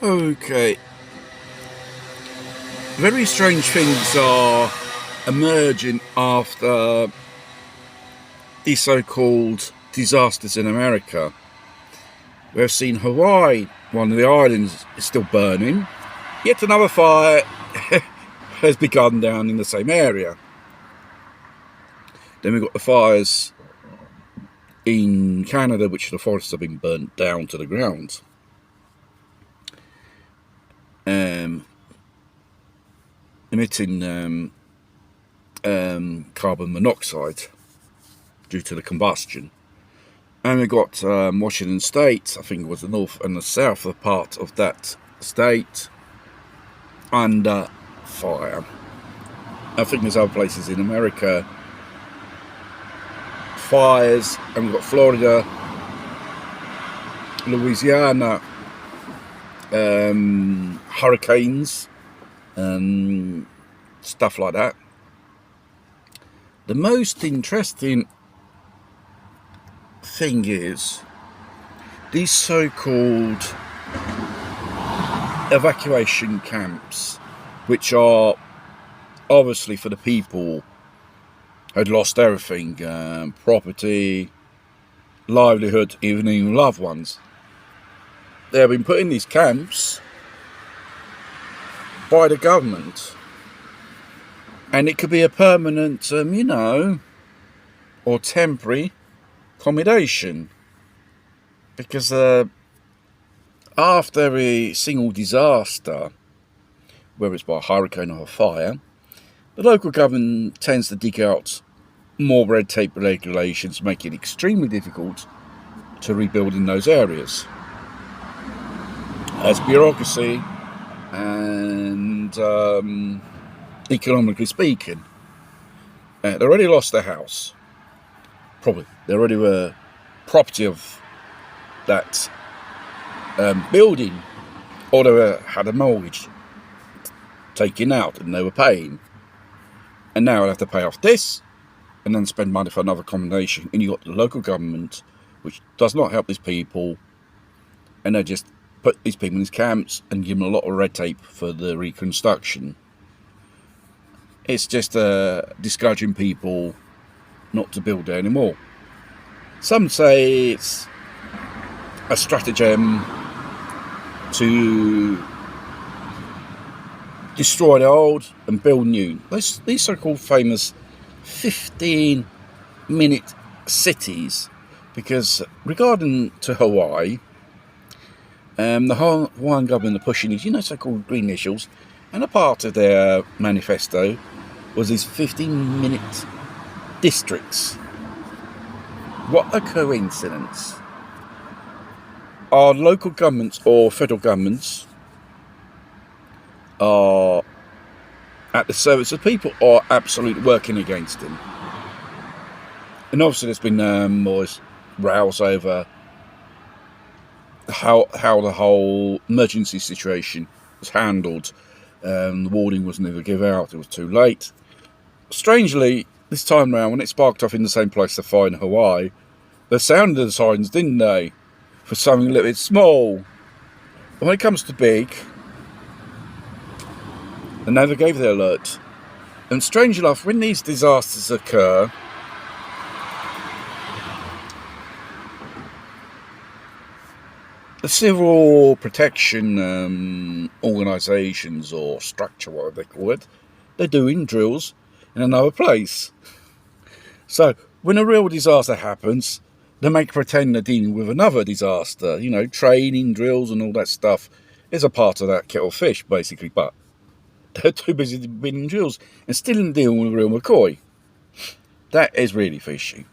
Okay, very strange things are emerging after these so-called disasters in America. We've seen Hawaii, one of the islands, is still burning. Yet another fire has begun down in the same area. Then we've got the fires in Canada, which the forests have been burnt down to the ground. Emitting carbon monoxide due to the combustion. And we got Washington State, I think it was the north and the south part of that state, under fire. I think there's other places in America, fires, and we've got Florida, Louisiana, hurricanes, and stuff like that. The most interesting thing is these so-called evacuation camps, which are obviously for the people who had lost everything, property, livelihood, even loved ones. They have been put in these camps by the government, and it could be a permanent, or temporary accommodation, because after every single disaster, whether it's by a hurricane or a fire, the local government tends to dig out more red tape regulations, making it extremely difficult to rebuild in those areas. As bureaucracy and economically speaking, they already lost their house. Probably they already were property of that building, or they had a mortgage taken out and they were paying, and now they have to pay off this and then spend money for another accommodation. And you got the local government, which does not help these people, and they just put these people in these camps and give them a lot of red tape for the reconstruction. It's just discouraging people not to build there anymore. Some say it's a stratagem to destroy the old and build new. These so-called famous 15-minute cities, because regarding to Hawaii, the Hawaiian government are pushing these, so-called green initials, and a part of their manifesto was these 15-minute districts. What a coincidence. Our local governments or federal governments are at the service of people, or absolutely working against them. And obviously there's been more rows over how the whole emergency situation was handled. The warning was never given out, it was too late. Strangely, this time round, when it sparked off in the same place, the fire in Hawaii, they sounded the sirens, didn't they, for something a little bit small. But when it comes to big, they never gave the alert. And strange enough, when these disasters occur, the civil protection organisations, or structure, whatever they call it, they're doing drills in another place. So when a real disaster happens, they make pretend they're dealing with another disaster. Training, drills and all that stuff is a part of that kettle of fish, basically. But they're too busy building drills and still dealing with real McCoy. That is really fishy.